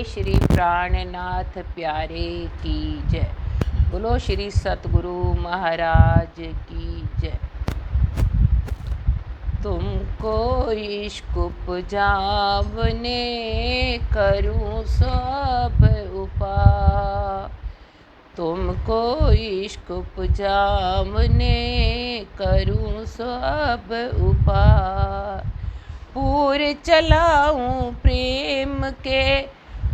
श्री प्राणनाथ प्यारे की जय। बोलो श्री सतगुरु महाराज की जय। तुमको इश्क उपजावने करूं सब उपाय। तुमको इश्क उपजावने करूं सब उपाय। पूर चलाऊं प्रेम के,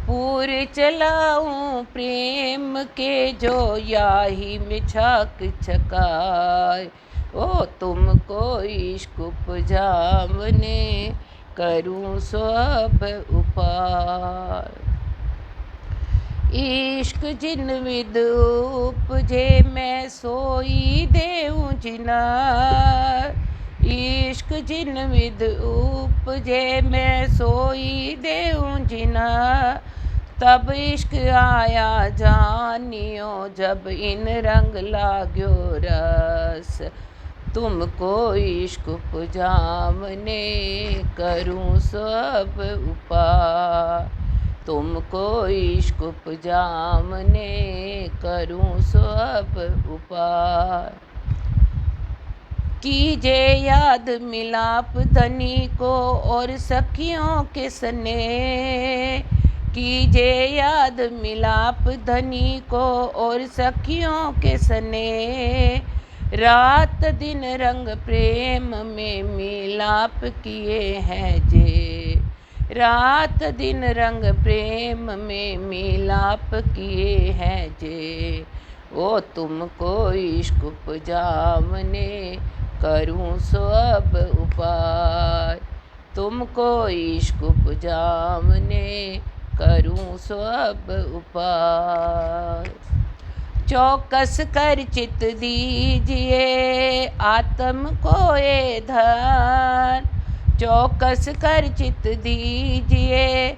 पूर चलाऊं प्रेम के, जो याही मिछाक छकाय। ओ तुमको इश्क उपजावने करूं सब उपाय। इश्क जिन विद उपजे मैं सोई देऊं जिनार। इश्क जिन विद उपजे मैं सोई देऊं जिनार। तब इश्क आया जानियो जब इन रंग लाग्यो रस। तुमको इश्क उपजावने करूं सब उपाय। तुमको इश्क उपजावने करूं सब उपाय। कीजे याद मिलाप धनी को और सखियों के स्नेह। कीजे याद मिलाप धनी को और सखियों के स्नेह। रात दिन रंग प्रेम में मिलाप किए हैं जे। रात दिन रंग प्रेम में मिलाप किए हैं जे। ओ तुमको इश्क उपजावने करूं सब उपाय। तुमको इश्क उपजावने करूं सब उपाय। चौकस कर चित दीजिए आत्म को ये धन। चौकस कर चित दीजिए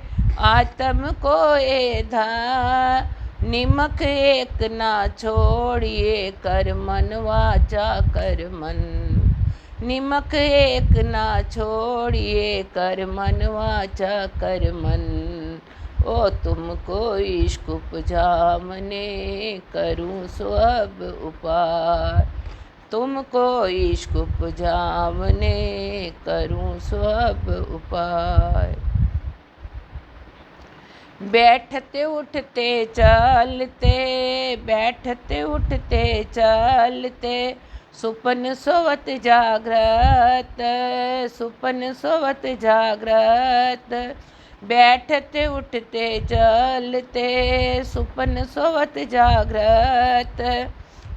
आत्म को ये धन। निमक एक ना छोड़िए कर मन वाचा कर मन। निमक एक ना छोड़िए कर मन वाचा कर मन। ओ तुमको इश्क उपजावने करूं सब उपाय। तुमको इश्क उपजावने करूं सब उपाय। बैठते उठते चलते, बैठते उठते चलते, सुपन सोवत जागृत, सुपन सोवत जागृत। बैठते उठते चलते सुपन सोवत जागृत।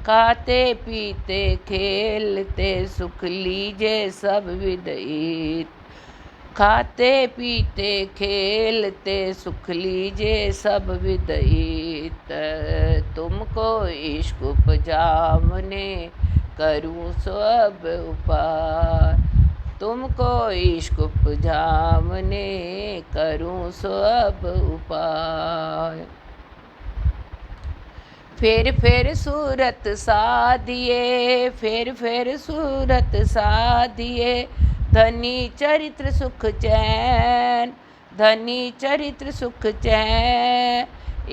खाते पीते खेलते सुख लीजे सब विदित। खाते पीते खेलते सुख लीजे सब विदित। तुमको इश्क उपजावने करूं सब उपाय। तुमको इश्क उपजावने करूं सब उपाय। फिर सूरत साधिए, फिर सूरत साधिए, धनी चरित्र सुख चैन, धनी चरित्र सुख चैन।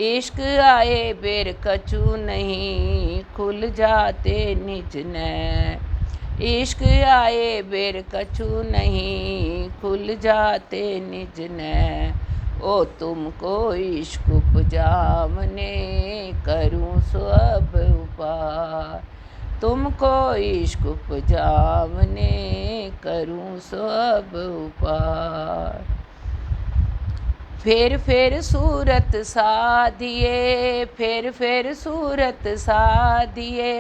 इश्क आए बेर कछु नहीं, खुल जाते निज नैन। इश्क आए बेर कछु नहीं, खुल जाते निज नैन। ओ तुमको इश्क उपजावने करूं सब उपाय। तुमको इश्क उपजावने करूं सब उपाय। फिर सूरत साधिए, फिर सूरत साधिए,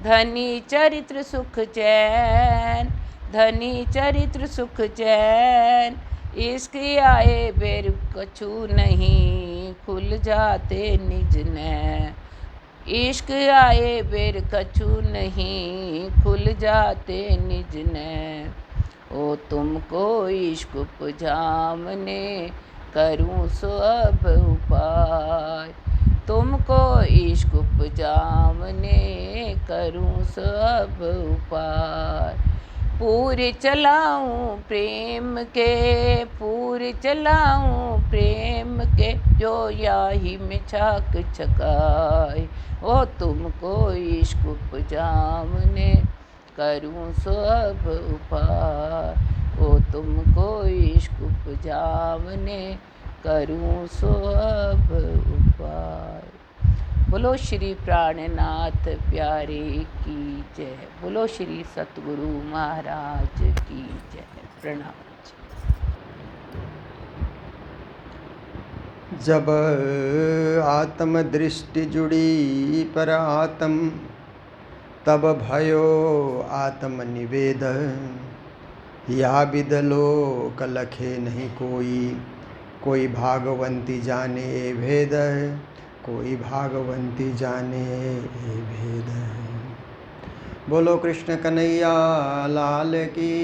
धनी चरित्र सुख चैन, धनी चरित्र सुख चैन। इश्क आए बेर कछु नहीं, खुल जाते निज नैन। इश्क आए बेर कछु नहीं, खुल जाते निज नैन। ओ तुमको इश्क उपजावने करूं सब उपाय। तुमको इश्क उपजावने करूं सब उपाय। पूरी चलाऊं प्रेम के, पूरी चलाऊं प्रेम के, जो याही में छाक छकाए, ओ तुमको इश्क उपजामने, करूं सो अब उपाय, ओ तुमको इश्क उपजामने, करूं सो अब उपाय। बोलो श्री प्राणनाथ प्यारे की जय, बोलो श्री सतगुरु महाराज की जय। प्रणाम। जब आत्म दृष्टि जुड़ी पर आत्म, तब भयो आत्म निवेद, या विद लोक लखे नहीं कोई, कोई भागवंती जाने ये भेद, कोई भागवंती जाने ये भेद। बोलो कृष्ण कन्हैया लाल की,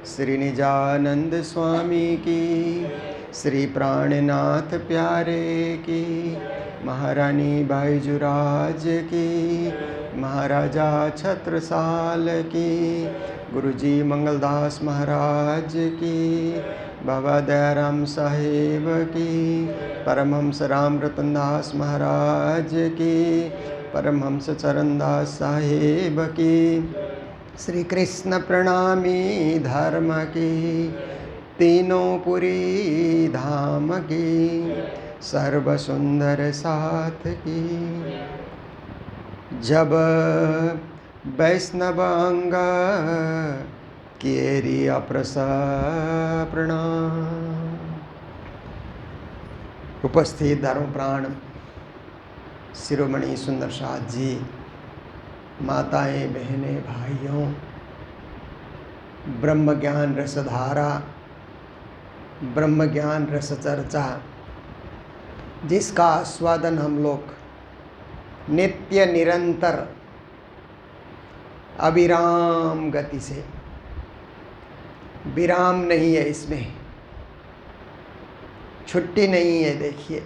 श्री निजानंद स्वामी की, श्री प्राणनाथ प्यारे की, महारानी बाईजुराज की, महाराजा छत्रसाल की, गुरुजी मंगलदास महाराज की, बाबा दयाराम साहेब की, परमहंस राम रतनदास महाराज की, परमहंस चरणदास साहेब की, श्री कृष्ण प्रणामी धर्म की, तीनों पुरी धाम की, सर्व सुंदर साथ की। जब वैष्णव अंग केरी प्रणाम। उपस्थित धर्म प्राण शिरोमणि सुंदर साथ जी, माताएं बहनें भाइयों, ब्रह्म ज्ञान रसधारा, ब्रह्म ज्ञान रस चर्चा, जिसका आस्वादन हम लोग नित्य निरंतर अविराम गति से, विराम नहीं है, इसमें छुट्टी नहीं है। देखिए,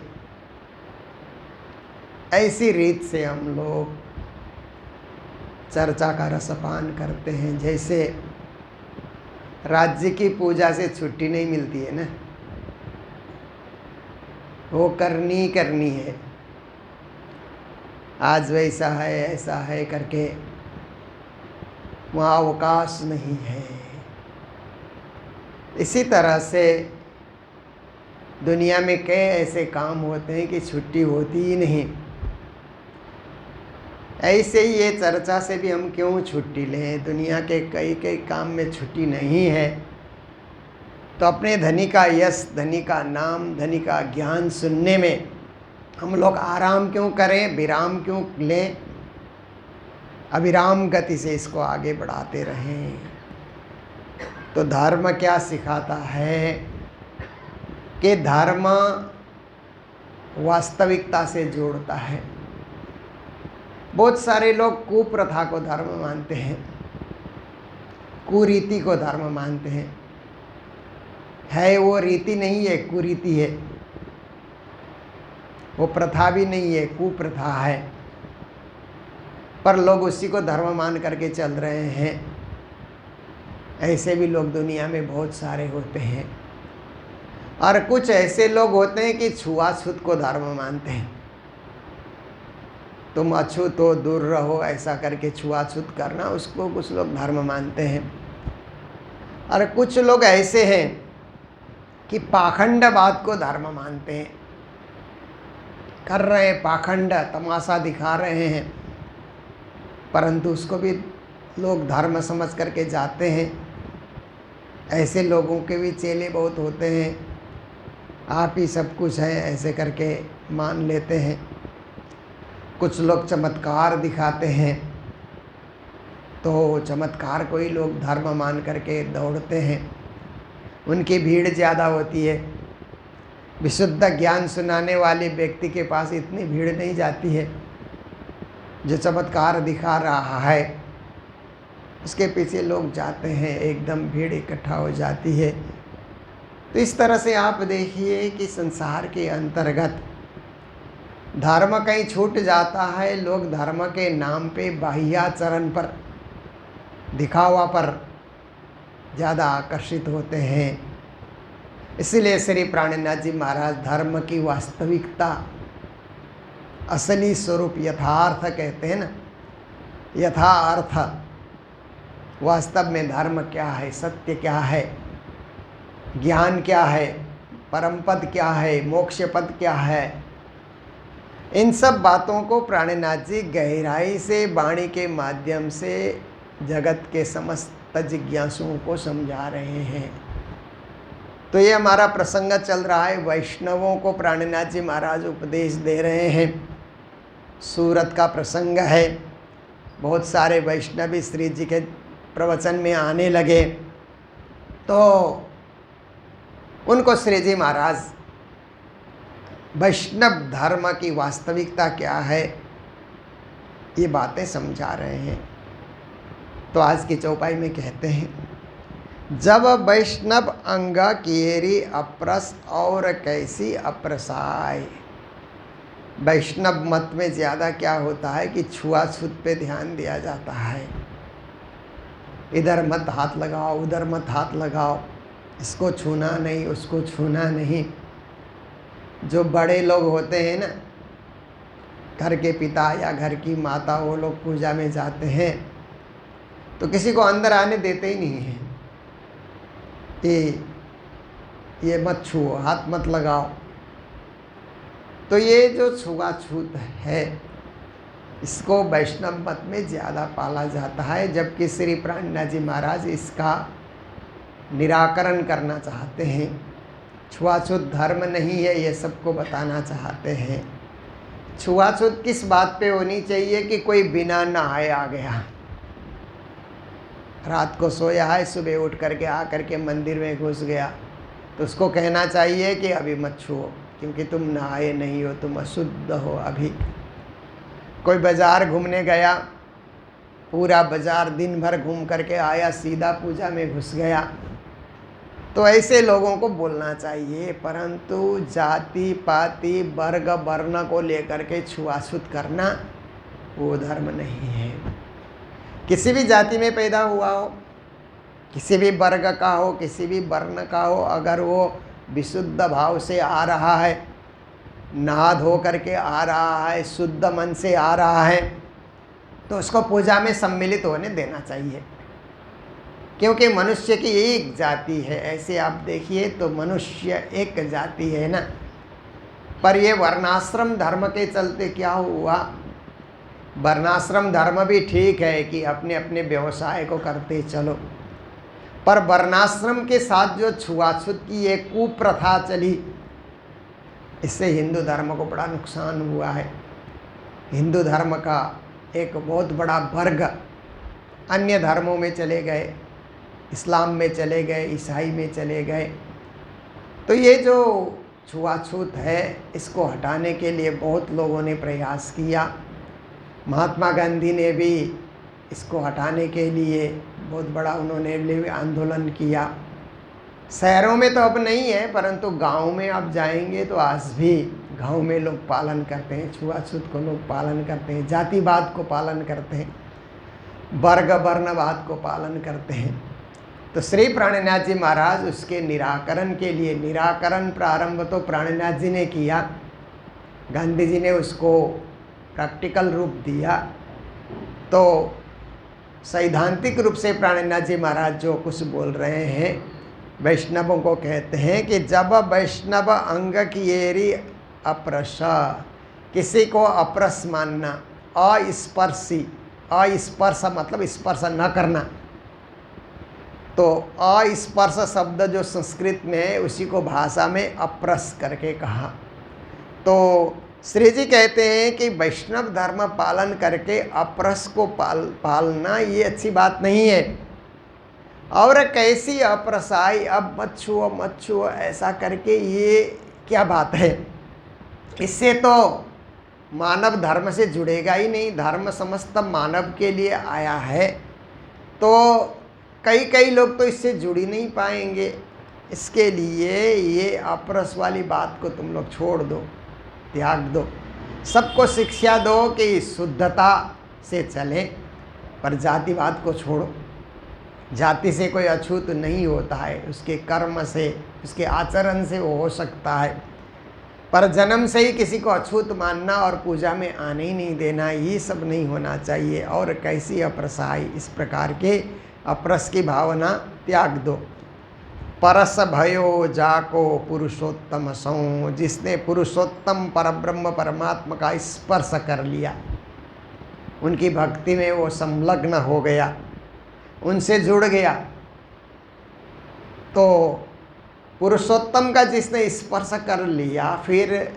ऐसी रीत से हम लोग चर्चा का रसपान करते हैं, जैसे राज्य की पूजा से छुट्टी नहीं मिलती है ना, वो करनी करनी है। आज वैसा है ऐसा है करके वहाँ अवकाश नहीं है। इसी तरह से दुनिया में कई ऐसे काम होते हैं कि छुट्टी होती ही नहीं। ऐसे ही ये चर्चा से भी हम क्यों छुट्टी लें? दुनिया के कई कई काम में छुट्टी नहीं है, तो अपने धनी का यश, धनी का नाम, धनी का ज्ञान सुनने में हम लोग आराम क्यों करें, विराम क्यों लें? अविराम गति से इसको आगे बढ़ाते रहें। तो धर्म क्या सिखाता है कि धर्म वास्तविकता से जोड़ता है। बहुत सारे लोग कुप्रथा को धर्म मानते हैं, कुरीति को धर्म मानते हैं। है वो रीति नहीं है, कुरीति है। वो प्रथा भी नहीं है, कुप्रथा है, पर लोग उसी को धर्म मान करके चल रहे हैं। ऐसे भी लोग दुनिया में बहुत सारे होते हैं। और कुछ ऐसे लोग होते हैं कि छुआछूत को धर्म मानते हैं। तुम अछूत हो, दूर रहो, ऐसा करके छुआछूत करना, उसको कुछ लोग धर्म मानते हैं। और कुछ लोग ऐसे हैं कि पाखंडवाद को धर्म मानते हैं, कर रहे हैं पाखंड, तमाशा दिखा रहे हैं, परंतु उसको भी लोग धर्म समझ करके जाते हैं। ऐसे लोगों के भी चेले बहुत होते हैं, आप ही सब कुछ है ऐसे करके मान लेते हैं। कुछ लोग चमत्कार दिखाते हैं, तो चमत्कार को ही लोग धर्म मान करके दौड़ते हैं। उनकी भीड़ ज़्यादा होती है। विशुद्ध ज्ञान सुनाने वाले व्यक्ति के पास इतनी भीड़ नहीं जाती है। जो चमत्कार दिखा रहा है उसके पीछे लोग जाते हैं, एकदम भीड़ इकट्ठा हो जाती है। तो इस तरह से आप देखिए कि संसार के अंतर्गत धर्म कहीं छूट जाता है। लोग धर्म के नाम पे बाह्याचरण पर, दिखावा पर ज़्यादा आकर्षित होते हैं। इसलिए श्री प्राणनाथ जी महाराज धर्म की वास्तविकता, असली स्वरूप, यथार्थ कहते हैं ना, यथार्थ, वास्तव में धर्म क्या है, सत्य क्या है, ज्ञान क्या है, परम पद क्या है, मोक्ष पद क्या है, इन सब बातों को प्राणनाथ जी गहराई से वाणी के माध्यम से जगत के समस्त जिज्ञासुओं को समझा रहे हैं। तो ये हमारा प्रसंग चल रहा है, वैष्णवों को प्राणनाथ जी महाराज उपदेश दे रहे हैं। सूरत का प्रसंग है, बहुत सारे वैष्णवी श्री जी के प्रवचन में आने लगे, तो उनको श्री जी महाराज वैष्णव धर्म की वास्तविकता क्या है ये बातें समझा रहे हैं। तो आज की चौपाई में कहते हैं, जब वैष्णव अंग किएरी अप्रस और कैसी अप्रसाय। वैष्णव मत में ज़्यादा क्या होता है कि छुआछूत पे ध्यान दिया जाता है, इधर मत हाथ लगाओ, उधर मत हाथ लगाओ, इसको छूना नहीं, उसको छूना नहीं। जो बड़े लोग होते हैं ना, घर के पिता या घर की माता, वो लोग पूजा में जाते हैं तो किसी को अंदर आने देते ही नहीं हैं कि ये मत छुओ, हाथ मत लगाओ। तो ये जो छुआछूत है, इसको वैष्णव मत में ज़्यादा पाला जाता है, जबकि श्री प्राणनाथ जी महाराज इसका निराकरण करना चाहते हैं। छुआछूत धर्म नहीं है, ये सबको बताना चाहते हैं। छुआछूत किस बात पे होनी चाहिए कि कोई बिना नहाए आ गया, रात को सोया है, सुबह उठ करके आ करके मंदिर में घुस गया, तो उसको कहना चाहिए कि अभी मत छुओ, क्योंकि तुम नहाए नहीं हो, तुम अशुद्ध हो अभी। कोई बाज़ार घूमने गया, पूरा बाज़ार दिन भर घूम करके आया, सीधा पूजा में घुस गया, तो ऐसे लोगों को बोलना चाहिए। परंतु जाति पाति वर्ग वर्ण को लेकर के छुआछूत करना वो धर्म नहीं है। किसी भी जाति में पैदा हुआ हो, किसी भी वर्ग का हो, किसी भी वर्ण का हो, अगर वो विशुद्ध भाव से आ रहा है, नहा धो करके आ रहा है, शुद्ध मन से आ रहा है, तो उसको पूजा में सम्मिलित होने देना चाहिए। क्योंकि मनुष्य की एक जाति है, ऐसे आप देखिए तो मनुष्य एक जाति है ना। पर ये वर्णाश्रम धर्म के चलते क्या हुआ, वर्णाश्रम धर्म भी ठीक है कि अपने अपने व्यवसाय को करते चलो, पर वर्णाश्रम के साथ जो छुआछूत की एक कुप्रथा चली, इससे हिंदू धर्म को बड़ा नुकसान हुआ है। हिंदू धर्म का एक बहुत बड़ा वर्ग अन्य धर्मों में चले गए, इस्लाम में चले गए, ईसाई में चले गए। तो ये जो छुआछूत है, इसको हटाने के लिए बहुत लोगों ने प्रयास किया। महात्मा गांधी ने भी इसको हटाने के लिए बहुत बड़ा उन्होंने भी आंदोलन किया। शहरों में तो अब नहीं है, परंतु गांव में आप जाएंगे तो आज भी गांव में लोग पालन करते हैं, छुआछूत को लोग पालन करते हैं, जातिवाद को पालन करते हैं, वर्ग वर्णवाद को पालन करते हैं। तो श्री प्राणनाथ जी महाराज उसके निराकरण के लिए, निराकरण प्रारंभ तो प्राणनाथ जी ने किया, गांधी जी ने उसको प्रैक्टिकल रूप दिया। तो सैद्धांतिक रूप से प्राणनाथ जी महाराज जो कुछ बोल रहे हैं, वैष्णवों को कहते हैं कि जब वैष्णव अंग किएरी अप्रस, किसी को अप्रस मानना, अस्पर्शी, अस्पर्श मतलब स्पर्श न करना, तो अस्पर्श शब्द जो संस्कृत में है उसी को भाषा में अप्रस करके कहा। तो श्री जी कहते हैं कि वैष्णव धर्म पालन करके अप्रस को पालना ये अच्छी बात नहीं है। और कैसी अप्रसाई, अब मत छुओ मत छुओ ऐसा करके, ये क्या बात है। इससे तो मानव धर्म से जुड़ेगा ही नहीं। धर्म समस्त मानव के लिए आया है, तो कई लोग तो इससे जुड़ ही नहीं पाएंगे। इसके लिए ये अप्रस वाली बात को तुम लोग छोड़ दो, त्याग दो। सबको शिक्षा दो कि शुद्धता से चलें, पर जातिवाद को छोड़ो। जाति से कोई अछूत नहीं होता है, उसके कर्म से, उसके आचरण से वो हो सकता है, पर जन्म से ही किसी को अछूत मानना और पूजा में आने ही नहीं देना, ये सब नहीं होना चाहिए। और कैसी अप्रसाई, इस प्रकार के अप्रस की भावना त्याग दो। परस भयो जाको पुरुषोत्तम सौ, जिसने पुरुषोत्तम परब्रह्म परमात्मा का स्पर्श कर लिया, उनकी भक्ति में वो संलग्न हो गया, उनसे जुड़ गया, तो पुरुषोत्तम का जिसने स्पर्श कर लिया, फिर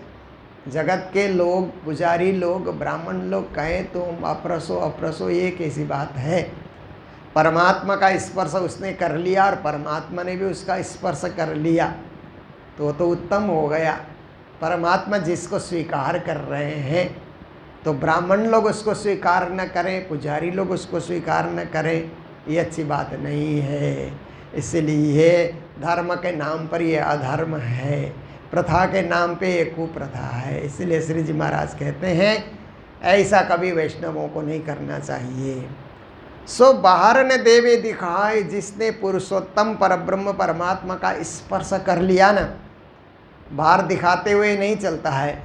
जगत के लोग, पुजारी लोग, ब्राह्मण लोग कहें तो अप्रसो अप्रसो, ये कैसी बात है। परमात्मा का स्पर्श उसने कर लिया और परमात्मा ने भी उसका स्पर्श कर लिया, तो उत्तम हो गया। परमात्मा जिसको स्वीकार कर रहे हैं, तो ब्राह्मण लोग उसको स्वीकार न करें, पुजारी लोग उसको स्वीकार न करें, ये अच्छी बात नहीं है। इसलिए धर्म के नाम पर ये अधर्म है, प्रथा के नाम पे ये कुप्रथा है। इसलिए श्री जी महाराज कहते हैं ऐसा कभी वैष्णवों को नहीं करना चाहिए। सो बाहर ने देवे दिखाए, जिसने पुरुषोत्तम परब्रह्म परमात्मा का स्पर्श कर लिया ना, बाहर दिखाते हुए नहीं चलता है,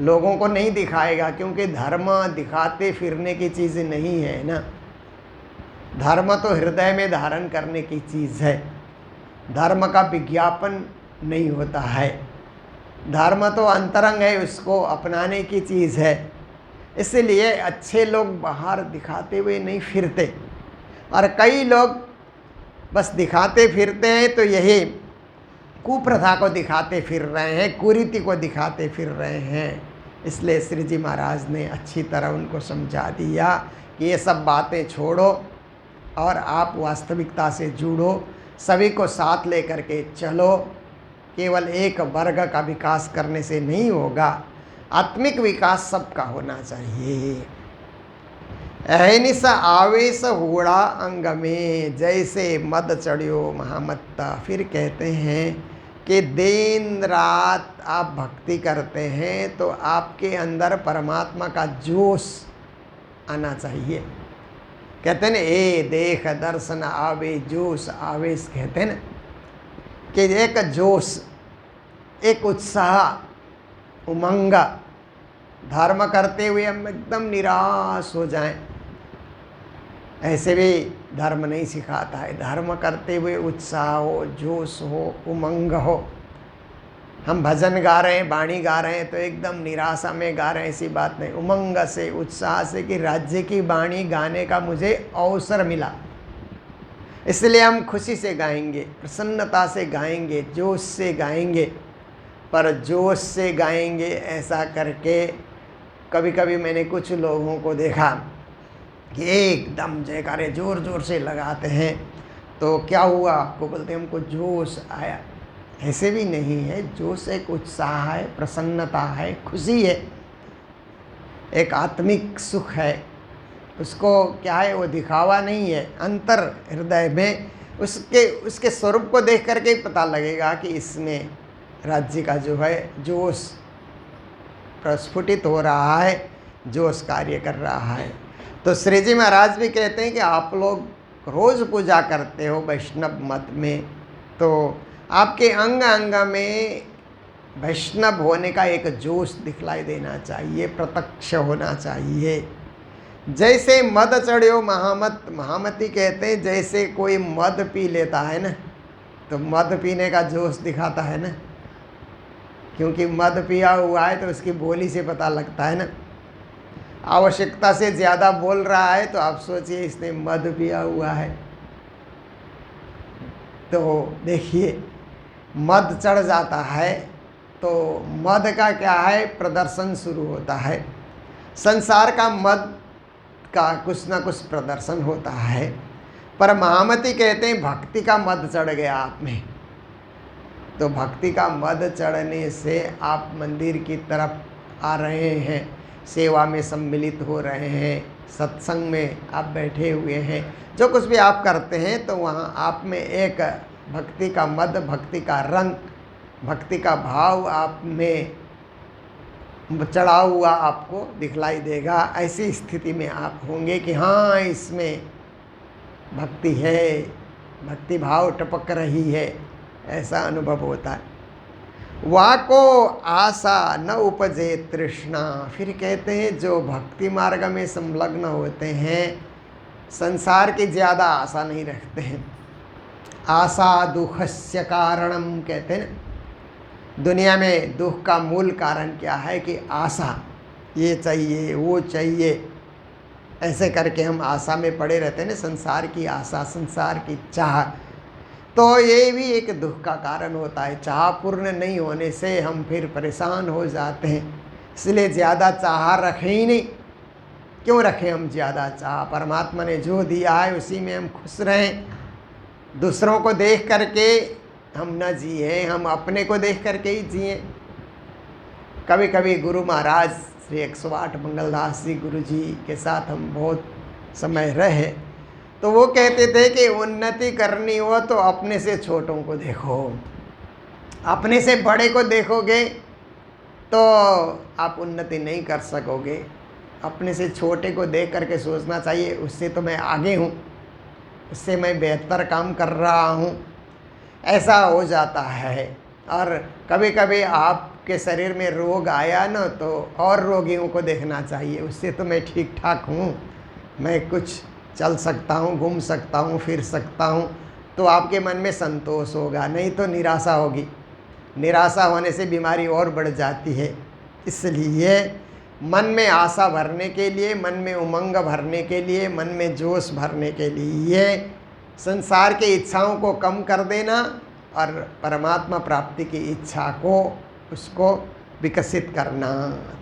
लोगों को नहीं दिखाएगा, क्योंकि धर्म दिखाते फिरने की चीज़ नहीं है ना। धर्म तो हृदय में धारण करने की चीज़ है, धर्म का विज्ञापन नहीं होता है। धर्म तो अंतरंग है, उसको अपनाने की चीज़ है। इसलिए अच्छे लोग बाहर दिखाते हुए नहीं फिरते, और कई लोग बस दिखाते फिरते हैं, तो यही कुप्रथा को दिखाते फिर रहे हैं, कुरीति को दिखाते फिर रहे हैं। इसलिए श्री जी महाराज ने अच्छी तरह उनको समझा दिया कि ये सब बातें छोड़ो और आप वास्तविकता से जुड़ो, सभी को साथ लेकर के चलो। केवल एक वर्ग का विकास करने से नहीं होगा, आत्मिक विकास सबका होना चाहिए। अहनिस आवेश हुड़ा अंग में, जैसे मद चढ़ियो महामत्ता। फिर कहते हैं कि दिन रात आप भक्ति करते हैं तो आपके अंदर परमात्मा का जोश आना चाहिए। कहते हैं ना, ए देख दर्शन आवे जोश आवेश, कहते हैं ना कि एक जोश, एक उत्साह, उमंग। धर्म करते हुए हम एकदम निराश हो जाएं, ऐसे भी धर्म नहीं सिखाता है। धर्म करते हुए उत्साह हो, जोश हो, उमंग हो। हम भजन गा रहे हैं, वाणी गा रहे हैं तो एकदम निराशा में गा रहे हैं, ऐसी बात नहीं। उमंग से, उत्साह से कि राज्य की वाणी गाने का मुझे अवसर मिला, इसलिए हम खुशी से गाएंगे, प्रसन्नता से गाएंगे, जोश से गाएंगे। पर जोश से गाएंगे ऐसा करके कभी कभी मैंने कुछ लोगों को देखा कि एकदम जयकारे ज़ोर ज़ोर से लगाते हैं, तो क्या हुआ आपको, बोलते हमको जोश आया। ऐसे भी नहीं है, जोश एक उत्साह है, प्रसन्नता है, खुशी है, एक आत्मिक सुख है। उसको क्या है, वो दिखावा नहीं है, अंतर हृदय में उसके स्वरूप को देख करके ही पता लगेगा कि इसमें राज्य का जो है जोश प्रस्फुटित हो रहा है, जोश कार्य कर रहा है। तो श्री जी महाराज भी कहते हैं कि आप लोग रोज़ पूजा करते हो वैष्णव मत में, तो आपके अंग अंग में वैष्णव होने का एक जोश दिखलाई देना चाहिए, प्रत्यक्ष होना चाहिए। जैसे मद चढ़ियो महामत, महामती कहते हैं जैसे कोई मद पी लेता है ना, तो मद पीने का जोश दिखाता है ना, क्योंकि मद पिया हुआ है तो उसकी बोली से पता लगता है ना। आवश्यकता से ज़्यादा बोल रहा है तो आप सोचिए इसने मद पिया हुआ है। तो देखिए मद चढ़ जाता है तो मद का क्या है, प्रदर्शन शुरू होता है। संसार का मद का कुछ ना कुछ प्रदर्शन होता है, पर महामती कहते हैं भक्ति का मद चढ़ गया आप में, तो भक्ति का मद चढ़ने से आप मंदिर की तरफ आ रहे हैं, सेवा में सम्मिलित हो रहे हैं, सत्संग में आप बैठे हुए हैं, जो कुछ भी आप करते हैं तो वहाँ आप में एक भक्ति का मद, भक्ति का रंग, भक्ति का भाव आप में चढ़ा हुआ आपको दिखलाई देगा। ऐसी स्थिति में आप होंगे कि हाँ इसमें भक्ति है, भक्ति भाव टपक रही है, ऐसा अनुभव होता है। वाको आशा न उपजे तृष्णा। फिर कहते हैं जो भक्ति मार्ग में संलग्न होते हैं संसार की ज़्यादा आशा नहीं रखते हैं। आशा दुखस्य कारणम कहते हैं ना, दुनिया में दुख का मूल कारण क्या है कि आशा, ये चाहिए वो चाहिए, ऐसे करके हम आशा में पड़े रहते हैं ना, संसार की आशा, संसार की चाह। तो ये भी एक दुख का कारण होता है। चाह पूर्ण नहीं होने से हम फिर परेशान हो जाते हैं, इसलिए ज़्यादा चाह रखें ही नहीं। क्यों रखें हम ज़्यादा चाह? परमात्मा ने जो दिया है उसी में हम खुश रहें। दूसरों को देख करके हम न जिए, हम अपने को देख करके ही जिए। कभी कभी गुरु महाराज श्री 108 मंगलदास जी गुरु जी के साथ हम बहुत समय रहे, तो वो कहते थे कि उन्नति करनी हो तो अपने से छोटों को देखो, अपने से बड़े को देखोगे तो आप उन्नति नहीं कर सकोगे। अपने से छोटे को देख करके सोचना चाहिए उससे तो मैं आगे हूँ, उससे मैं बेहतर काम कर रहा हूँ, ऐसा हो जाता है। और कभी कभी आपके शरीर में रोग आया ना तो और रोगियों को देखना चाहिए, उससे तो मैं ठीक ठाक हूँ, मैं कुछ चल सकता हूँ, घूम सकता हूँ, फिर सकता हूँ, तो आपके मन में संतोष होगा, नहीं तो निराशा होगी। निराशा होने से बीमारी और बढ़ जाती है। इसलिए मन में आशा भरने के लिए, मन में उमंग भरने के लिए, मन में जोश भरने के लिए संसार की इच्छाओं को कम कर देना और परमात्मा प्राप्ति की इच्छा को, उसको विकसित करना।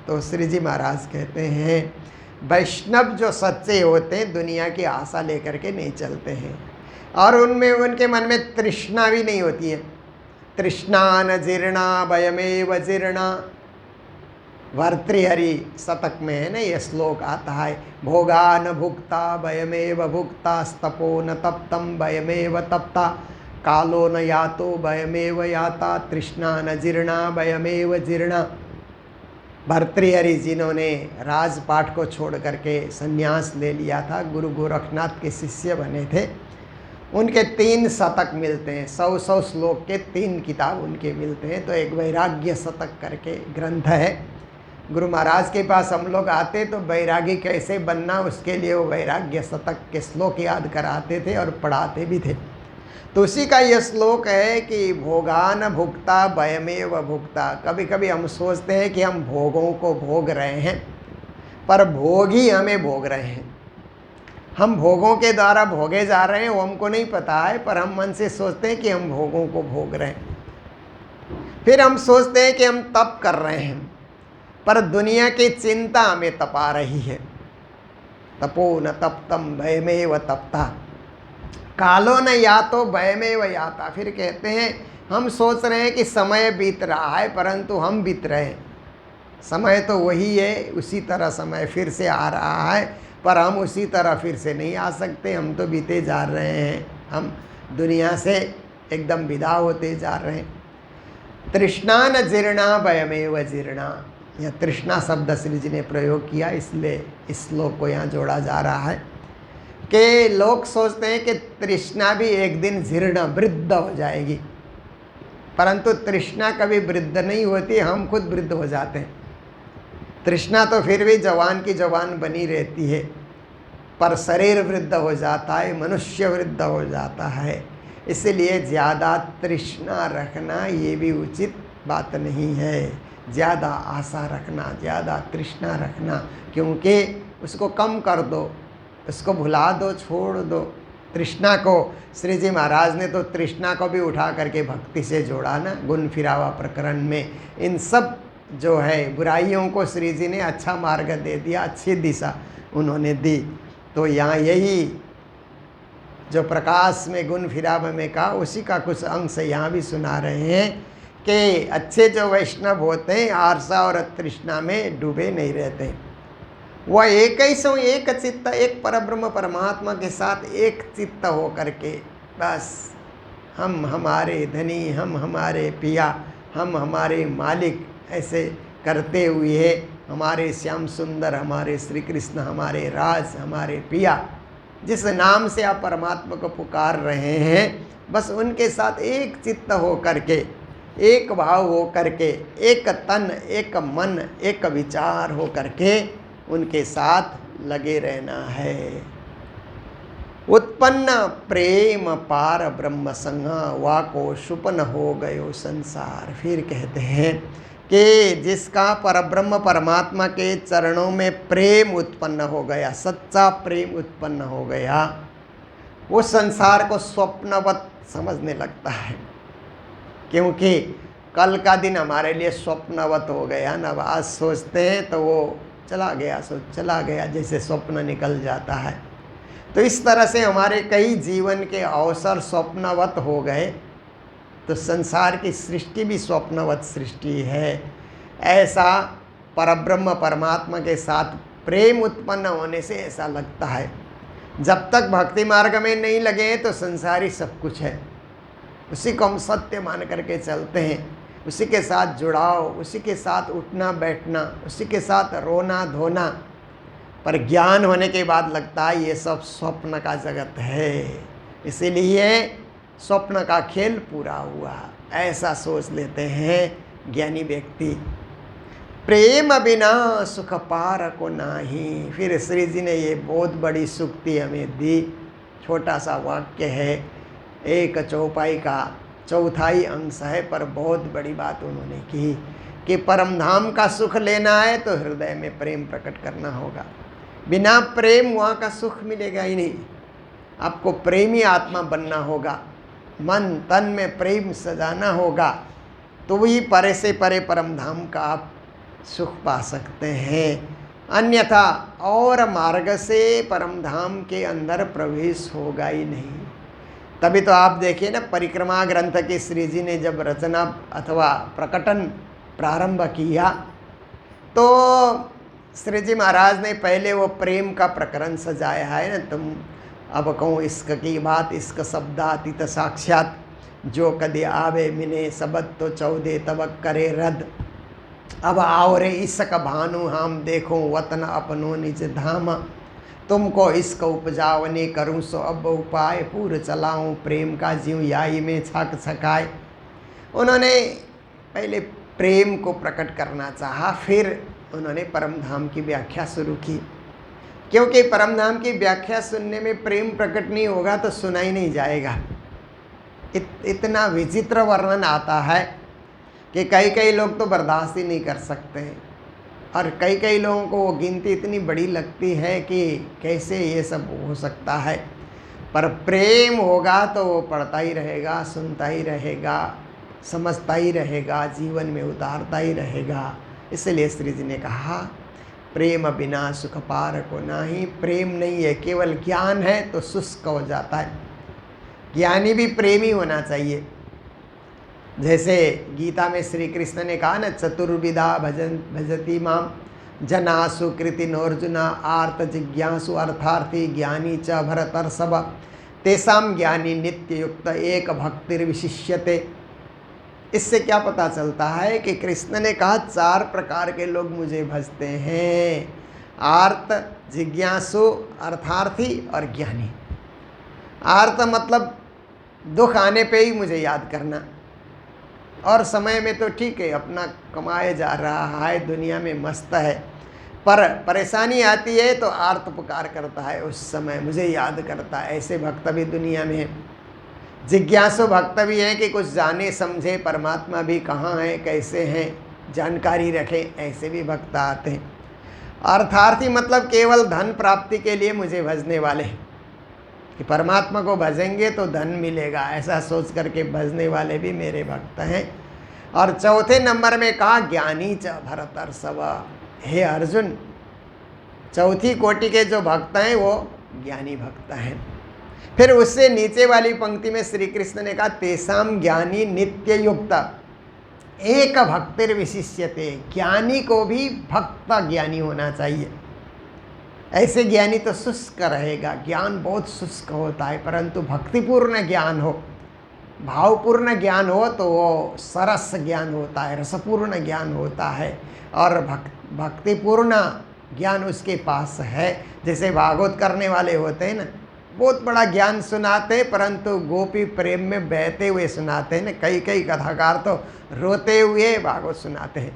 तो श्री जी महाराज कहते हैं वैष्णव जो सच्चे होते हैं दुनिया की आशा लेकर के नहीं चलते हैं, और उनमें उनके मन में तृष्णा भी नहीं होती है। तृष्णा न जीर्णा भयमेव जीर्णा, भर्तृहरि शतक में है ना ये श्लोक आता है। भोगा न भुक्ता भयमेव भुक्ता, स्तपो न तप्तम भयमेव तप्ता, कालो न यातो भयमेव याता, तृष्णा न जीर्णा भयमेव जीर्णा। भर्तृहरि जिन्होंने राजपाट को छोड़ करके संन्यास ले लिया था, गुरु गोरखनाथ के शिष्य बने थे, उनके 3 शतक मिलते हैं। 100 श्लोक के 3 किताब उनके मिलते हैं। तो एक वैराग्य शतक करके ग्रंथ है। गुरु महाराज के पास हम लोग आते तो वैरागी कैसे बनना, उसके लिए वो वैराग्य शतक के श्लोक याद कराते थे और पढ़ाते भी थे। तो उसी का यह श्लोक है कि भोगान भुक्ता भयमेव भुक्ता। कभी कभी हम सोचते हैं कि हम भोगों को भोग रहे हैं, पर भोग ही हमें भोग रहे हैं। हम भोगों के द्वारा भोगे जा रहे हैं वो हमको नहीं पता है, पर हम मन से सोचते हैं कि हम भोगों को भोग रहे हैं। फिर हम सोचते हैं कि हम तप कर रहे हैं, पर दुनिया की चिंता हमें तपा रही है। तपो न तप्तम भयमेव तप्ता, कालो न यातो भयमेव याता। फिर कहते हैं हम सोच रहे हैं कि समय बीत रहा है, परंतु हम बीत रहे हैं। समय तो वही है, उसी तरह समय फिर से आ रहा है, पर हम उसी तरह फिर से नहीं आ सकते। हम तो बीते जा रहे हैं, हम दुनिया से एकदम विदा होते जा रहे हैं। तृष्णा न जीर्णा भयमेव जीर्णा, यह तृष्णा शब्द श्री जी ने प्रयोग किया, इसलिए इस श्लोक को यहाँ जोड़ा जा रहा है कि लोग सोचते हैं कि तृष्णा भी एक दिन जीर्ण वृद्ध हो जाएगी, परंतु तृष्णा कभी वृद्ध नहीं होती, हम खुद वृद्ध हो जाते हैं। तृष्णा तो फिर भी जवान की जवान बनी रहती है, पर शरीर वृद्ध हो जाता है, मनुष्य वृद्ध हो जाता है। इसलिए ज़्यादा तृष्णा रखना ये भी उचित बात नहीं है। ज़्यादा आशा रखना, ज़्यादा तृष्णा रखना, क्योंकि उसको कम कर दो, उसको भुला दो, छोड़ दो। तृष्णा को श्री जी महाराज ने तो तृष्णा को भी उठा करके भक्ति से जोड़ा ना, गुण फिरावा प्रकरण में। इन सब जो है बुराइयों को श्री जी ने अच्छा मार्ग दे दिया, अच्छी दिशा उन्होंने दी। तो यहाँ यही जो प्रकाश में गुण फिरावा में कहा, उसी का कुछ अंश यहाँ भी सुना रहे हैं कि अच्छे जो वैष्णव होते हैं आशा और तृष्णा में डूबे नहीं रहते। वह एक ही सो एक चित्त, एक परब्रह्म परमात्मा के साथ एक चित्त हो करके बस हम हमारे धनी, हम हमारे पिया, हम हमारे मालिक, ऐसे करते हुए हमारे श्याम सुंदर, हमारे श्री कृष्ण, हमारे राज, हमारे पिया, जिस नाम से आप परमात्मा को पुकार रहे हैं, बस उनके साथ एक चित्त हो करके, एक भाव हो करके, एक तन, एक मन, एक विचार हो करके उनके साथ लगे रहना है। उत्पन्न प्रेम पार ब्रह्म संग, वाको शुपन हो गयो संसार। फिर कहते हैं कि जिसका परब्रह्म परमात्मा के चरणों में प्रेम उत्पन्न हो गया, सच्चा प्रेम उत्पन्न हो गया, वो संसार को स्वप्नवत समझने लगता है। क्योंकि कल का दिन हमारे लिए स्वप्नवत हो गया ना। आज सोचते हैं तो वो चला गया, सो चला गया, जैसे स्वप्न निकल जाता है। तो इस तरह से हमारे कई जीवन के अवसर स्वप्नवत हो गए। तो संसार की सृष्टि भी स्वप्नवत सृष्टि है। ऐसा परब्रह्म परमात्मा के साथ प्रेम उत्पन्न होने से ऐसा लगता है। जब तक भक्ति मार्ग में नहीं लगे तो संसारी सब कुछ है, उसी को हम सत्य मान करके चलते हैं। उसी के साथ जुड़ाव, उसी के साथ उठना बैठना, उसी के साथ रोना धोना। पर ज्ञान होने के बाद लगता है ये सब स्वप्न का जगत है, इसीलिए स्वप्न का खेल पूरा हुआ, ऐसा सोच लेते हैं ज्ञानी व्यक्ति। प्रेम बिना सुख पार को नाही। फिर श्री जी ने ये बहुत बड़ी सूक्ति हमें दी। छोटा सा वाक्य है, एक चौपाई का चौथाई अंश है, पर बहुत बड़ी बात उन्होंने की कि परम धाम का सुख लेना है तो हृदय में प्रेम प्रकट करना होगा। बिना प्रेम वहाँ का सुख मिलेगा ही नहीं। आपको प्रेमी आत्मा बनना होगा, मन तन में प्रेम सजाना होगा, तो वही परे से परे परम धाम का आप सुख पा सकते हैं। अन्यथा और मार्ग से परम धाम के अंदर प्रवेश होगा ही नहीं। तभी तो आप देखिए ना, परिक्रमा ग्रंथ के श्री जी ने जब रचना अथवा प्रकटन प्रारंभ किया तो श्री जी महाराज ने पहले वो प्रेम का प्रकरण सजाया है ना। तुम अब कहूँ इश्क की बात, इश्क शब्दातीत साक्षात, जो कदे आवे मिने सबद तो चौदे तबक करे रद। अब आओ रे इश्क भानु हम देखो वतन अपनो निज धाम, तुमको इश्क उपजावने करूँ सो अब उपाय, पूर चलाऊँ प्रेम का जीव याई में छक छकाए। उन्होंने पहले प्रेम को प्रकट करना चाहा, फिर उन्होंने परम धाम की व्याख्या शुरू की। क्योंकि परम धाम की व्याख्या सुनने में प्रेम प्रकट नहीं होगा तो सुना ही नहीं जाएगा। इतना विचित्र वर्णन आता है कि कई लोग तो बर्दाश्त ही नहीं कर सकते हैं, और कई लोगों को वो गिनती इतनी बड़ी लगती है कि कैसे ये सब हो सकता है। पर प्रेम होगा तो वो पढ़ता ही रहेगा, सुनता ही रहेगा, समझता ही रहेगा, जीवन में उतारता ही रहेगा। इसलिए श्री जी ने कहा प्रेम बिना सुख पार को नाही। प्रेम नहीं है, केवल ज्ञान है तो शुष्क हो जाता है। ज्ञानी भी प्रेमी होना चाहिए। जैसे गीता में श्री कृष्ण ने कहा ना, चतुर्विधा भजती माम जनासु कृति नोर्जुना आर्त जिज्ञासु अर्थार्थी ज्ञानी च भरतर्षभ तेसाम ज्ञानी नित्य युक्त एक भक्तिर्विशिष्यते। इससे क्या पता चलता है कि कृष्ण ने कहा 4 प्रकार के लोग मुझे भजते हैं, आर्त, जिज्ञासु, अर्थार्थी और ज्ञानी। आर्त मतलब दुख आने पे ही मुझे याद करना, और समय में तो ठीक है अपना कमाए जा रहा है, दुनिया में मस्त है, पर परेशानी आती है तो आर्त पुकार करता है, उस समय मुझे याद करता है। ऐसे भक्त भी दुनिया में है। जिज्ञासु भक्त भी हैं कि कुछ जाने समझे परमात्मा भी कहाँ है, कैसे हैं, जानकारी रखें, ऐसे भी भक्त आते हैं। अर्थार्थी मतलब केवल धन प्राप्ति के लिए मुझे भजने वाले, कि परमात्मा को भजेंगे तो धन मिलेगा, ऐसा सोच करके भजने वाले भी मेरे भक्त हैं। और चौथे नंबर में कहा ज्ञानी च भरतर्षभ। हे अर्जुन, चौथी कोटि के जो भक्त हैं वो ज्ञानी भक्त हैं। फिर उससे नीचे वाली पंक्ति में श्री कृष्ण ने कहा तेसाम ज्ञानी नित्य युक्त एक भक्तिर्विशिष्यते। ज्ञानी को भी भक्त ज्ञानी होना चाहिए। ऐसे ज्ञानी तो शुष्क रहेगा, ज्ञान बहुत शुष्क होता है, परंतु भक्तिपूर्ण ज्ञान हो, भावपूर्ण ज्ञान हो तो वो सरस ज्ञान होता है, रसपूर्ण ज्ञान होता है। और भक्तिपूर्ण ज्ञान उसके पास है। जैसे भागवत करने वाले होते हैं ना, बहुत बड़ा ज्ञान सुनाते, परंतु गोपी प्रेम में बहते हुए सुनाते हैं ना। कई कई कथाकार तो रोते हुए भागवत सुनाते हैं।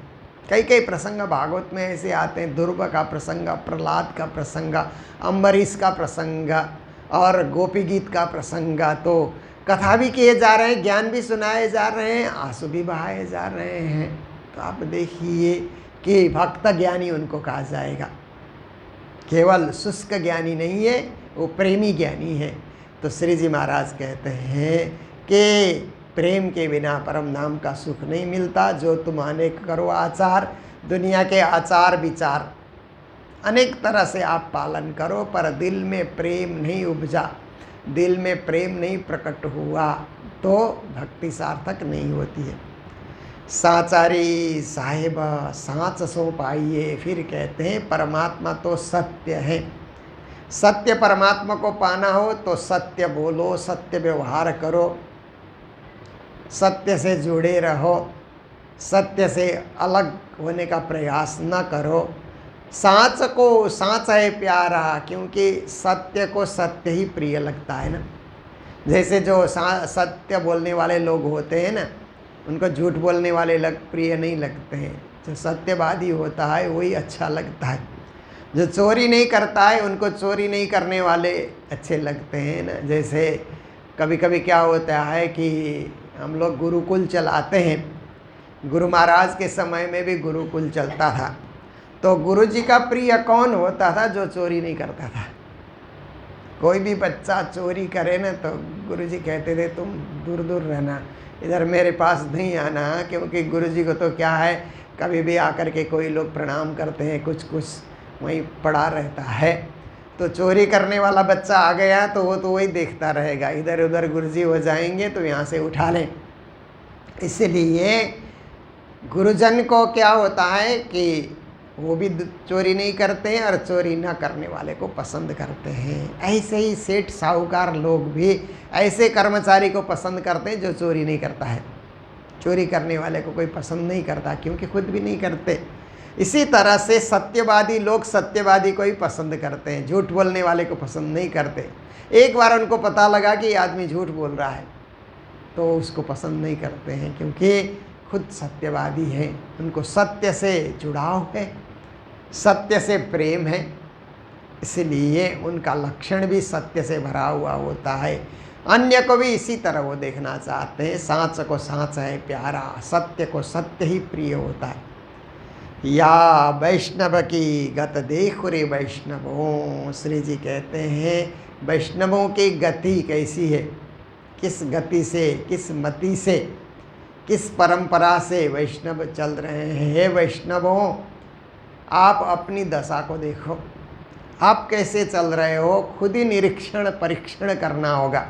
कई कई प्रसंग भागवत में ऐसे आते हैं, ध्रुव का प्रसंग, प्रहलाद का प्रसंग, अम्बरीश का प्रसंग और गोपी गीत का प्रसंग। तो कथा भी किए जा रहे हैं, ज्ञान भी सुनाए जा रहे हैं, आंसू भी बहाए जा रहे हैं। तो आप देखिए कि भक्त ज्ञानी उनको कहा जाएगा, केवल शुष्क ज्ञानी नहीं है, वो प्रेमी ज्ञानी है। तो श्री जी महाराज कहते हैं कि प्रेम के बिना परम धाम का सुख नहीं मिलता। जो तुम अनेक करो आचार, दुनिया के आचार विचार अनेक तरह से आप पालन करो, पर दिल में प्रेम नहीं उपजा, दिल में प्रेम नहीं प्रकट हुआ तो भक्ति सार्थक नहीं होती है। साचारी साहेब सांच सो पाइए। फिर कहते हैं परमात्मा तो सत्य है, सत्य परमात्मा को पाना हो तो सत्य बोलो, सत्य व्यवहार करो, सत्य से जुड़े रहो, सत्य से अलग होने का प्रयास न करो। सांच को सांच है प्यारा, क्योंकि सत्य को सत्य ही प्रिय लगता है ना। जैसे जो सत्य बोलने वाले लोग होते हैं ना, उनको झूठ बोलने वाले प्रिय नहीं लगते हैं। जो सत्यवादी होता है वही अच्छा लगता है। जो चोरी नहीं करता है उनको चोरी नहीं करने वाले अच्छे लगते हैं ना। जैसे कभी कभी क्या होता है कि हम लोग गुरुकुल चलाते हैं, गुरु महाराज के समय में भी गुरुकुल चलता था। तो गुरु जी का प्रिय कौन होता था? जो चोरी नहीं करता था। कोई भी बच्चा चोरी करे ना तो गुरु जी कहते थे तुम दूर दूर रहना, इधर मेरे पास नहीं आना, क्योंकि गुरु जी को तो क्या है, कभी भी आकर के कोई लोग प्रणाम करते हैं, कुछ कुछ वहीं पड़ा रहता है। तो चोरी करने वाला बच्चा आ गया तो वो तो वही देखता रहेगा, इधर उधर गुरु जी हो जाएंगे तो यहाँ से उठा लें। इसलिए गुरुजन को क्या होता है कि वो भी चोरी नहीं करते हैं और चोरी ना करने वाले को पसंद करते हैं। ऐसे ही सेठ साहूकार लोग भी ऐसे कर्मचारी को पसंद करते हैं जो चोरी नहीं करता है। चोरी करने वाले को कोई पसंद नहीं करता, क्योंकि खुद भी नहीं करते। इसी तरह से सत्यवादी लोग सत्यवादी को ही पसंद करते हैं, झूठ बोलने वाले को पसंद नहीं करते। एक बार उनको पता लगा कि ये आदमी झूठ बोल रहा है तो उसको पसंद नहीं करते हैं, क्योंकि खुद सत्यवादी है, उनको सत्य से जुड़ाव है, सत्य से प्रेम है, इसलिए उनका लक्षण भी सत्य से भरा हुआ होता है। अन्य को भी इसी तरह वो देखना चाहते हैं। सांच को सांच है प्यारा, सत्य को सत्य ही प्रिय होता है। या वैष्णव की गत देखो रे वैष्णवों, श्री जी कहते हैं वैष्णवों की गति कैसी है, किस गति से, किस मति से, किस परंपरा से वैष्णव चल रहे हैं। हे वैष्णवों, आप अपनी दशा को देखो, आप कैसे चल रहे हो, खुद ही निरीक्षण परीक्षण करना होगा।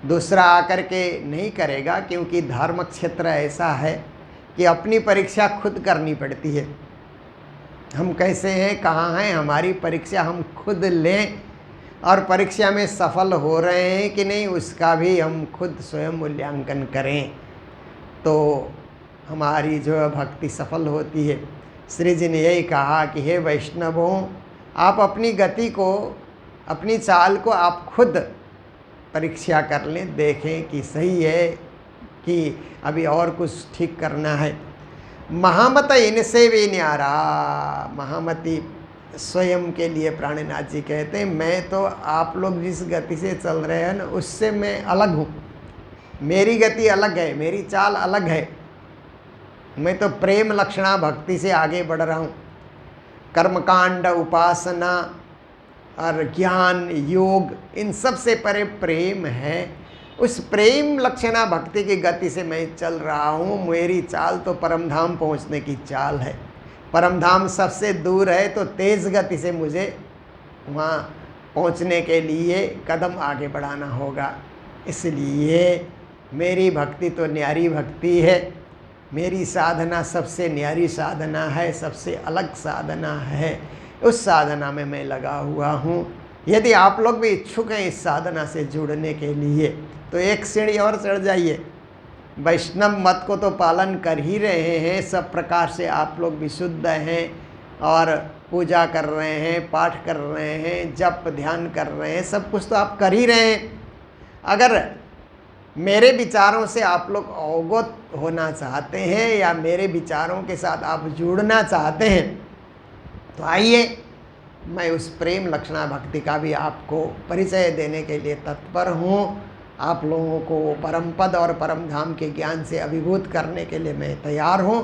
दूसरा आकर के नहीं करेगा, क्योंकि धर्म क्षेत्र ऐसा है कि अपनी परीक्षा खुद करनी पड़ती है। हम कैसे हैं, कहाँ हैं, हमारी परीक्षा हम खुद लें, और परीक्षा में सफल हो रहे हैं कि नहीं उसका भी हम खुद स्वयं मूल्यांकन करें, तो हमारी जो भक्ति सफल होती है। श्री जी ने यही कहा कि हे वैष्णवों, आप अपनी गति को, अपनी चाल को आप खुद परीक्षा कर लें, देखें कि सही है कि अभी और कुछ ठीक करना है। महामत इनसे भी न्यारा, महामती स्वयं के लिए प्राणनाथ जी कहते हैं मैं तो आप लोग जिस गति से चल रहे हैं ना उससे मैं अलग हूँ, मेरी गति अलग है, मेरी चाल अलग है। मैं तो प्रेम लक्षणा भक्ति से आगे बढ़ रहा हूँ। कर्मकांड, उपासना और ज्ञान, योग, इन सब से परे प्रेम है। उस प्रेम लक्षणा भक्ति की गति से मैं चल रहा हूँ। मेरी चाल तो परमधाम पहुँचने की चाल है। परमधाम सबसे दूर है, तो तेज़ गति से मुझे वहाँ पहुँचने के लिए कदम आगे बढ़ाना होगा। इसलिए मेरी भक्ति तो न्यारी भक्ति है, मेरी साधना सबसे न्यारी साधना है, सबसे अलग साधना है। उस साधना में मैं लगा हुआ हूँ। यदि आप लोग भी इच्छुक हैं इस साधना से जुड़ने के लिए तो एक सीढ़ी और चढ़ जाइए। वैष्णव मत को तो पालन कर ही रहे हैं, सब प्रकार से आप लोग विशुद्ध हैं, और पूजा कर रहे हैं, पाठ कर रहे हैं, जप ध्यान कर रहे हैं, सब कुछ तो आप कर ही रहे हैं। अगर मेरे विचारों से आप लोग अवगत होना चाहते हैं या मेरे विचारों के साथ आप जुड़ना चाहते हैं तो आइए, मैं उस प्रेम लक्षणा भक्ति का भी आपको परिचय देने के लिए तत्पर हूँ। आप लोगों को परम पद और परम धाम के ज्ञान से अभिभूत करने के लिए मैं तैयार हूँ।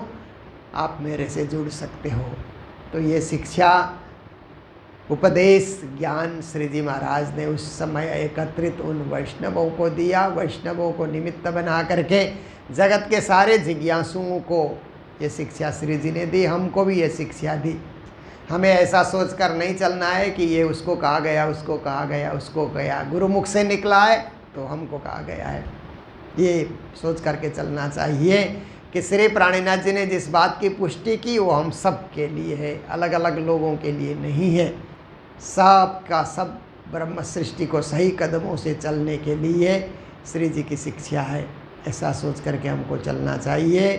आप मेरे से जुड़ सकते हो। तो ये शिक्षा, उपदेश, ज्ञान श्री जी महाराज ने उस समय एकत्रित उन वैष्णवों को दिया। वैष्णवों को निमित्त बना करके जगत के सारे जिज्ञासुओं को ये शिक्षा श्री जी ने दी। हमको भी ये शिक्षा दी। हमें ऐसा सोच कर नहीं चलना है कि ये उसको कहा गया, उसको कहा गया, उसको गया, गुरुमुख से निकला है तो हमको कहा गया है। ये सोच करके चलना चाहिए कि श्री प्राणीनाथ जी ने जिस बात की पुष्टि की वो हम सब के लिए है, अलग अलग लोगों के लिए नहीं है। सब का सब ब्रह्म सृष्टि को सही कदमों से चलने के लिए श्री जी की शिक्षा है। ऐसा सोच करके हमको चलना चाहिए।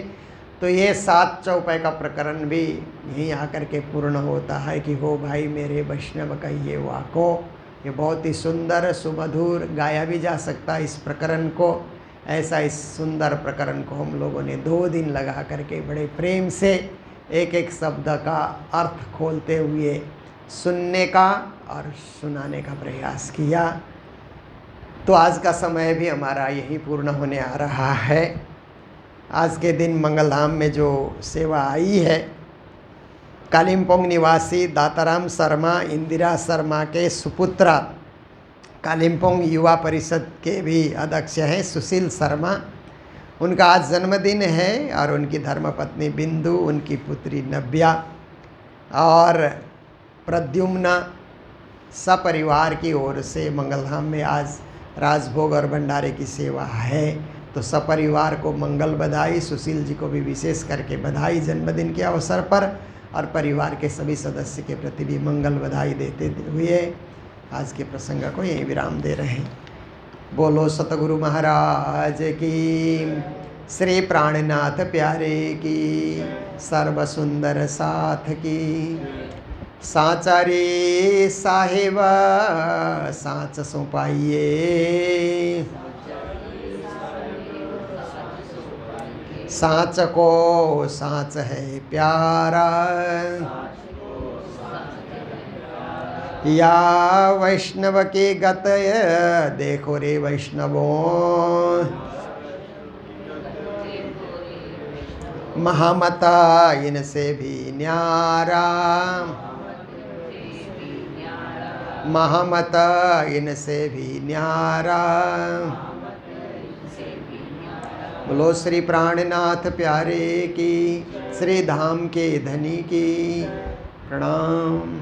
तो ये 7 चौपाई का प्रकरण भी यहीं आकर के पूर्ण होता है कि हो भाई मेरे वैष्णव कहिए वाको। ये बहुत ही सुंदर सुमधुर गाया भी जा सकता है इस प्रकरण को। ऐसा इस सुंदर प्रकरण को हम लोगों ने 2 दिन लगा करके बड़े प्रेम से एक एक शब्द का अर्थ खोलते हुए सुनने का और सुनाने का प्रयास किया। तो आज का समय भी हमारा यही पूर्ण होने आ रहा है। आज के दिन मंगलधाम में जो सेवा आई है, कालिम्पोंग निवासी दाताराम शर्मा, इंदिरा शर्मा के सुपुत्र, कालिम्पोंग युवा परिषद के भी अध्यक्ष हैं सुशील शर्मा। उनका आज जन्मदिन है और उनकी धर्मपत्नी बिंदु, उनकी पुत्री नव्या और प्रद्युम्न सपरिवार की ओर से मंगलधाम में आज राजभोग और भंडारे की सेवा है। तो सपरिवार को मंगल बधाई। सुशील जी को भी विशेष करके बधाई जन्मदिन के अवसर पर, और परिवार के सभी सदस्य के प्रति भी मंगल बधाई देते हुए आज के प्रसंग को यहीं विराम दे रहे हैं। बोलो सतगुरु महाराज की, श्री प्राणनाथ प्यारे की, सर्व सुंदर साथ की। साचा रे साहेब साच सो पाइए, साच को साच है प्यारा, या वैष्णव के गत देखो रे वैष्णवों, महामता इनसे भी न्यारा, महामता इनसे भी न्यारा। बोलो श्री प्राणनाथ प्यारे की, श्री धाम के धनी की। प्रणाम।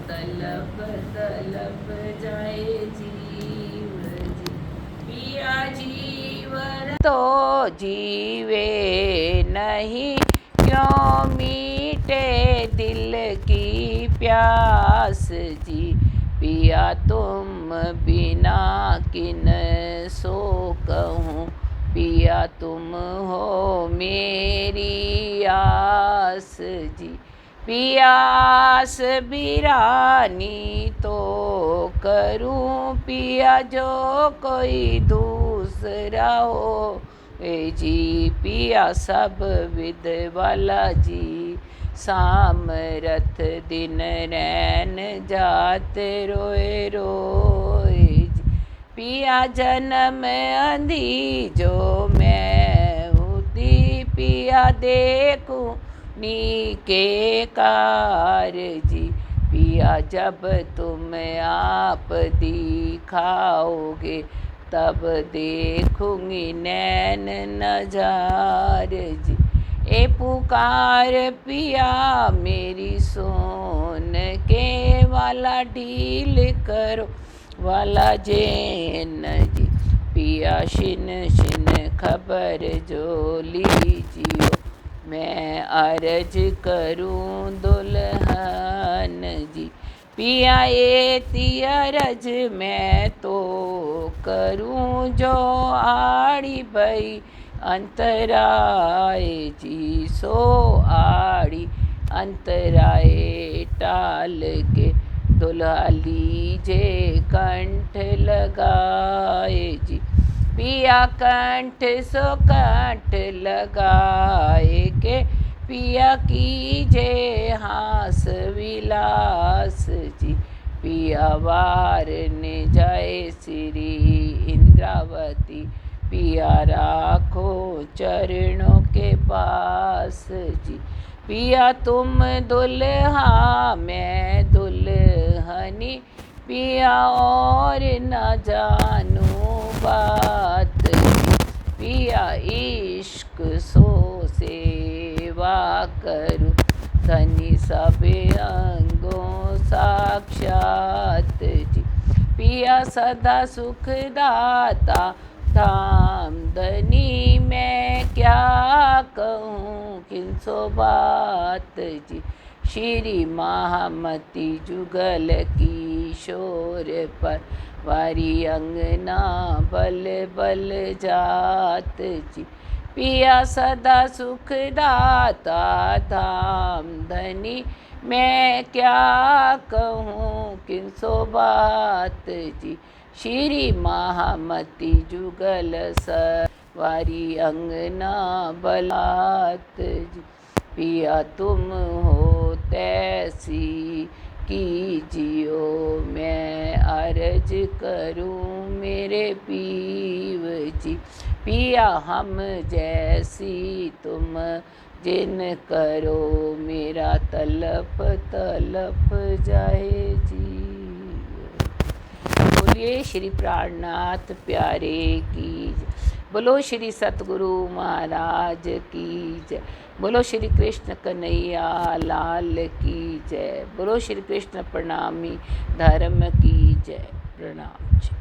तलब तलब जाए जीव जी, पिया जीवन तो जीवे नहीं, क्यों मीटे दिल की प्यास जी। पिया तुम बिना किन सो कहूँ, पिया तुम हो मेरी आस जी। पियास बिरानी तो करूं, पिया जो कोई दूसरा हो ए जी। पिया सब विद वाला जी, सामरथ दिन रैन जात रोए रोए जी। पिया जन्म अंधी जो मैं होती, पिया देखूं नीके कार जी। पिया जब तुम आप दिखाओगे, तब देखूंगी नैन नजार जी। ए पुकार पिया मेरी सोन के, वाला ढील करो वाला जैन जी। पिया शिन शिन खबर जो लीजियो, मैं अर्ज करूं दुल्हन जी। पिया एती अरज मैं तो करूं, जो आड़ी भई अंतराय जी। सो आड़ी अंतराय टाल के, दुल्हा लीजे कंठ लगाए जी। पिया कंठ सो कंठ लगाए के, पिया कीजे हास विलास जी। पिया वार ने जाए श्री इंद्रावती, पिया राखो चरणों के पास जी। पिया तुम दुल्हा मैं दुल्हनी, पिया और न जानू बात जी। पिया इश्क सो सेवा करूं, धनी सब अंगों साक्षात जी। पिया सदा सुख दाता धाम धनी, मैं क्या कहूँ किनसो बात जी। श्री महामती जुगल किशोर पर, वारी अंगना बल बल जात जी। पिया सदा सुख दाता धाम धनी, मैं क्या कहूँ किनसो बात जी। श्री महामती जुगल सवारी अंगना बलात जी। पिया तुम हो तैसी कीजियो, मैं अर्ज करूं मेरे पीव जी। पिया हम जैसी तुम जिन करो, मेरा तलप तलप जाए जी। बोलिए श्री प्राणनाथ प्यारे की जय। बोलो श्री सतगुरु महाराज की जय। बोलो श्री कृष्ण कन्हैया लाल की जय। बोलो श्री कृष्ण प्रणामी धर्म की जय। प्रणाम जी।